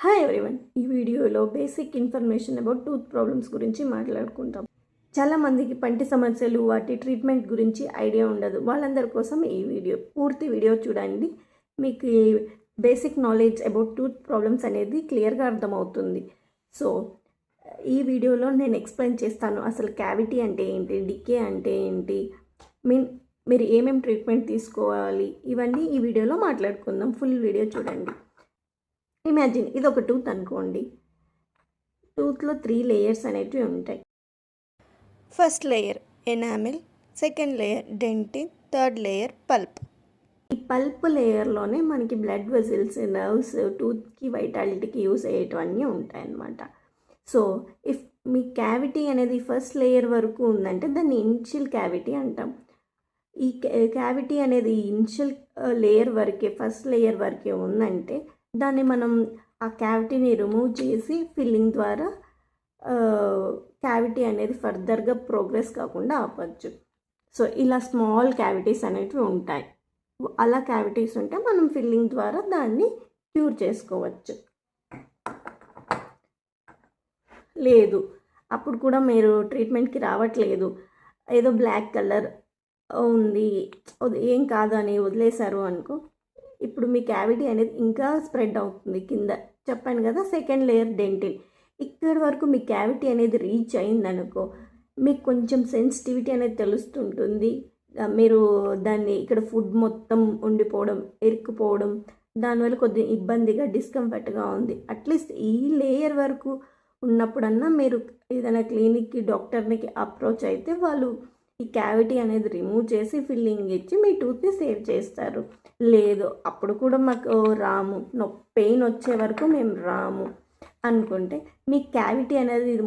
Hi everyone, ఈ వీడియోలో basic information about tooth problems గురించి మాట్లాడుకుంటాం. చాలామందికి పంటి సమస్యలు, వాటి ట్రీట్మెంట్ గురించి ఐడియా ఉండదు. వాళ్ళందరి కోసం ఈ పూర్తి వీడియో చూడండి. మీకు basic knowledge about tooth problems అనేది క్లియర్గా అర్థమవుతుంది. సో ఈ వీడియోలో నేను ఎక్స్ప్లెయిన్ చేస్తాను అసలు క్యావిటీ అంటే ఏంటి, డికే అంటే ఏంటి, మీరు ఏమేమి ట్రీట్మెంట్ తీసుకోవాలి, ఇవన్నీ ఈ వీడియోలో మాట్లాడుకుందాం. ఫుల్ వీడియో చూడండి. ఇమాజిన్ ఇది ఒక టూత్ అనుకోండి. టూత్లో 3 లేయర్స్ అనేటివి ఉంటాయి. First layer enamel, second layer dentine, third layer pulp. ఈ పల్ప్ లేయర్లోనే మనకి బ్లడ్ వెజిల్స్, నర్వ్స్, టూత్కి వైటాలిటీకి యూస్ అయ్యేటివన్నీ ఉంటాయన్నమాట. సో ఇఫ్ మీ క్యావిటీ అనేది ఫస్ట్ లేయర్ వరకు ఉందంటే దాన్ని ఇనిషియల్ క్యావిటీ అంటాం. ఈ క్యావిటీ అనేది ఇనిషియల్ లేయర్ వరకే, ఫస్ట్ లేయర్ వరకే ఉందంటే దాన్ని మనం ఆ క్యావిటీని రిమూవ్ చేసి ఫిల్లింగ్ ద్వారా క్యావిటీ అనేది ఫర్దర్గా ప్రోగ్రెస్ కాకుండా ఆపచ్చు. సో ఇలా స్మాల్ క్యావిటీస్ అనేవి ఉంటాయి. అలా క్యావిటీస్ ఉంటే మనం ఫిల్లింగ్ ద్వారా దాన్ని క్యూర్ చేసుకోవచ్చు. లేదు, అప్పుడు కూడా మీరు ట్రీట్మెంట్కి రావట్లేదు, ఏదో బ్లాక్ కలర్ ఉంది, ఏం కాదు అని వదిలేశారు అనుకో, ఇప్పుడు మీ క్యావిటీ అనేది ఇంకా స్ప్రెడ్ అవుతుంది. కింద చెప్పాను కదా, సెకండ్ లేయర్ డెంటిన్, ఇక్కడ వరకు మీ క్యావిటీ అనేది రీచ్ అయిందనుకో, మీకు కొంచెం సెన్సిటివిటీ అనేది తెలుస్తుంటుంది. మీరు దాన్ని ఇక్కడ ఫుడ్ మొత్తం ఉండిపోవడం, ఇరుక్కుపోవడం, దానివల్ల కొద్దిగా ఇబ్బందిగా, డిస్కంఫర్ట్గా ఉంది. అట్లీస్ట్ ఈ లేయర్ వరకు ఉన్నప్పుడన్నా మీరు ఏదైనా క్లినిక్కి, డాక్టర్కి అప్రోచ్ అయితే వాళ్ళు ఈ క్యావిటీ అనేది రిమూవ్ చేసి ఫిల్లింగ్ ఇచ్చి మీ టూత్ని సేవ్ చేస్తారు. లేదు, అప్పుడు కూడా మాకు రాము, పెయిన్ వచ్చే వరకు మేము రాము అనుకుంటే మీ క్యావిటీ అనేది ఇది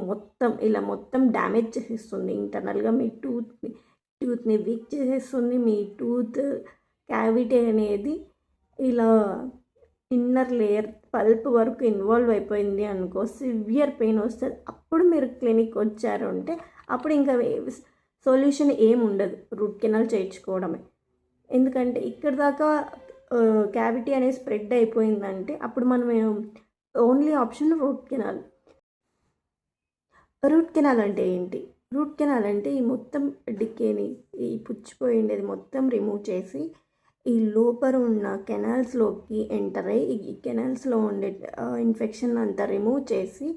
మొత్తం డ్యామేజ్ చేసేస్తుంది. ఇంటర్నల్గా మీ టూత్ని వీక్ చేసేస్తుంది. మీ టూత్ క్యావిటీ అనేది ఇలా ఇన్నర్ లేయర్ పల్ప్ వరకు ఇన్వాల్వ్ అయిపోయింది అనుకో, సివియర్ పెయిన్ వస్తుంది. అప్పుడు మీరు క్లినిక్ వచ్చారు అంటే అప్పుడు ఇంకా సొల్యూషన్ ఏముండదు, రూట్ కెనాల్ చేయించుకోవడమే. ఎందుకంటే ఇక్కడ దాకా క్యావిటీ అనేది స్ప్రెడ్ అయిపోయిందంటే అప్పుడు మనం only option root canal. Root canal అంటే ఏంటి? రూట్ కెనాల్ అంటే ఈ మొత్తం డికేని, ఈ పుచ్చిపోయిండేది మొత్తం రిమూవ్ చేసి ఈ లోపల ఉన్న కెనాల్స్లోకి ఎంటర్ అయ్యి ఈ కెనాల్స్లో ఉండే ఇన్ఫెక్షన్ అంతా రిమూవ్ చేసి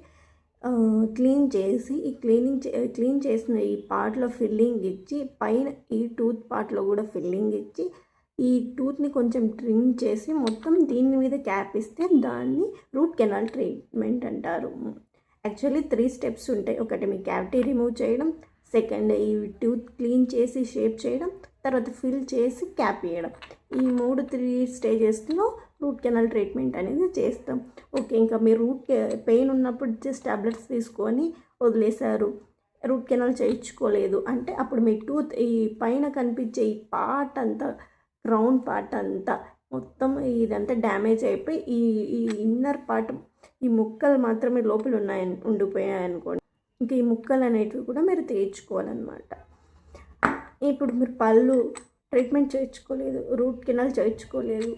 క్లీన్ చేసి ఈ క్లీన్ చేసిన ఈ పార్ట్లో ఫిల్లింగ్ ఇచ్చి, పైన ఈ టూత్ పార్ట్లో కూడా ఫిల్లింగ్ ఇచ్చి, ఈ టూత్ని కొంచెం ట్రిమ్ చేసి మొత్తం దీని మీద క్యాప్ ఇస్తే దాన్ని రూట్ కెనాల్ ట్రీట్మెంట్ అంటారు. యాక్చువల్లీ 3 స్టెప్స్ ఉంటాయి. ఒకటి మీ క్యావిటీ రిమూవ్ చేయడం, సెకండ్ ఈ టూత్ క్లీన్ చేసి షేప్ చేయడం, తర్వాత ఫిల్ చేసి క్యాప్ వేయడం. ఈ 3 స్టేజెస్లో రూట్ కెనాల్ ట్రీట్మెంట్ అనేది చేస్తాం. ఓకే, ఇంకా మీరు పెయిన్ ఉన్నప్పుడు జస్ట్ టాబ్లెట్స్ తీసుకొని వదిలేశారు, రూట్ కెనాల్ చేయించుకోలేదు అంటే అప్పుడు మీ టూత్ ఈ పైన కనిపించే ఈ పార్ట్ అంతా, క్రౌన్ పార్ట్ అంతా మొత్తం ఇదంతా డ్యామేజ్ అయిపోయి ఈ ఇన్నర్ పార్ట్, ఈ ముక్కలు మాత్రమే లోపల ఉండిపోయాయి అనుకోండి. ఇంకా ఈ ముక్కలు అనేటివి కూడా మీరు తీర్చుకోవాలన్నమాట. ఇప్పుడు మీరు పళ్ళు ట్రీట్మెంట్ చేయించుకోలేదు, రూట్ కెనాల్ చేయించుకోలేదు,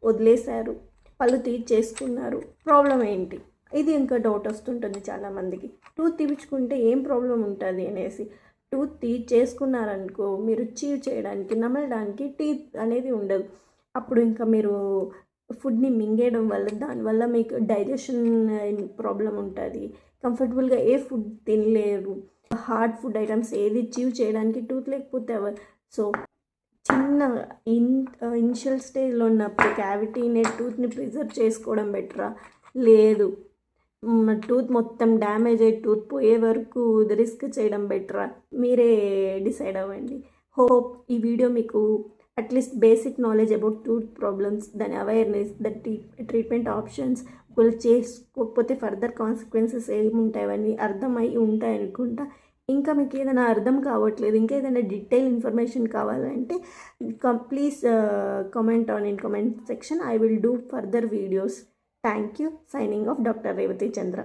వదిలేశారు, పళ్ళు తీర్చేసుకున్నారు, ప్రాబ్లం ఏంటి? ఇది ఇంకా డౌట్ వస్తుంటుంది చాలామందికి. టూత్ తీపించుకుంటే ఏం ప్రాబ్లం ఉంటుంది అనేసి. టూత్ తీర్చేసుకున్నారనుకో, మీరు చీవ్ చేయడానికి, నమలడానికి టీత్ అనేది ఉండదు. అప్పుడు ఇంకా మీరు ఫుడ్ని మింగేయడం వల్ల, దానివల్ల మీకు డైజెషన్ ప్రాబ్లం ఉంటుంది. కంఫర్టబుల్గా ఏ ఫుడ్ తినలేరు. హార్డ్ ఫుడ్ ఐటమ్స్ ఏది చీవ్ చేయడానికి టూత్ లేకపోతే సో చిన్న ఇనిషియల్ స్టేజ్లో ఉన్నప్పుడు క్యావిటీని, టూత్ని ప్రిజర్వ్ చేసుకోవడం బెటరా, లేదు టూత్ మొత్తం డ్యామేజ్ అయ్యి టూత్ పోయే వరకు రిస్క్ చేయడం బెటరా, మీరే డిసైడ్ అవ్వండి. హోప్ ఈ వీడియో మీకు at least basic knowledge about tooth problems, దాని అవేర్నెస్, ట్రీట్మెంట్ ఆప్షన్స్, ఒకవేళ చేసుకోకపోతే ఫర్దర్ కాన్సిక్వెన్సెస్ ఏముంటాయని అర్థమై ఉంటాయనుకుంటా. ఇంకా మీకు ఏదైనా అర్థం కావట్లేదు, ఇంకా ఏదైనా డీటెయిల్ ఇన్ఫర్మేషన్ కావాలంటే please comment in comment section. I will do further videos. Thank you. Signing off, Dr. Revati Chandra.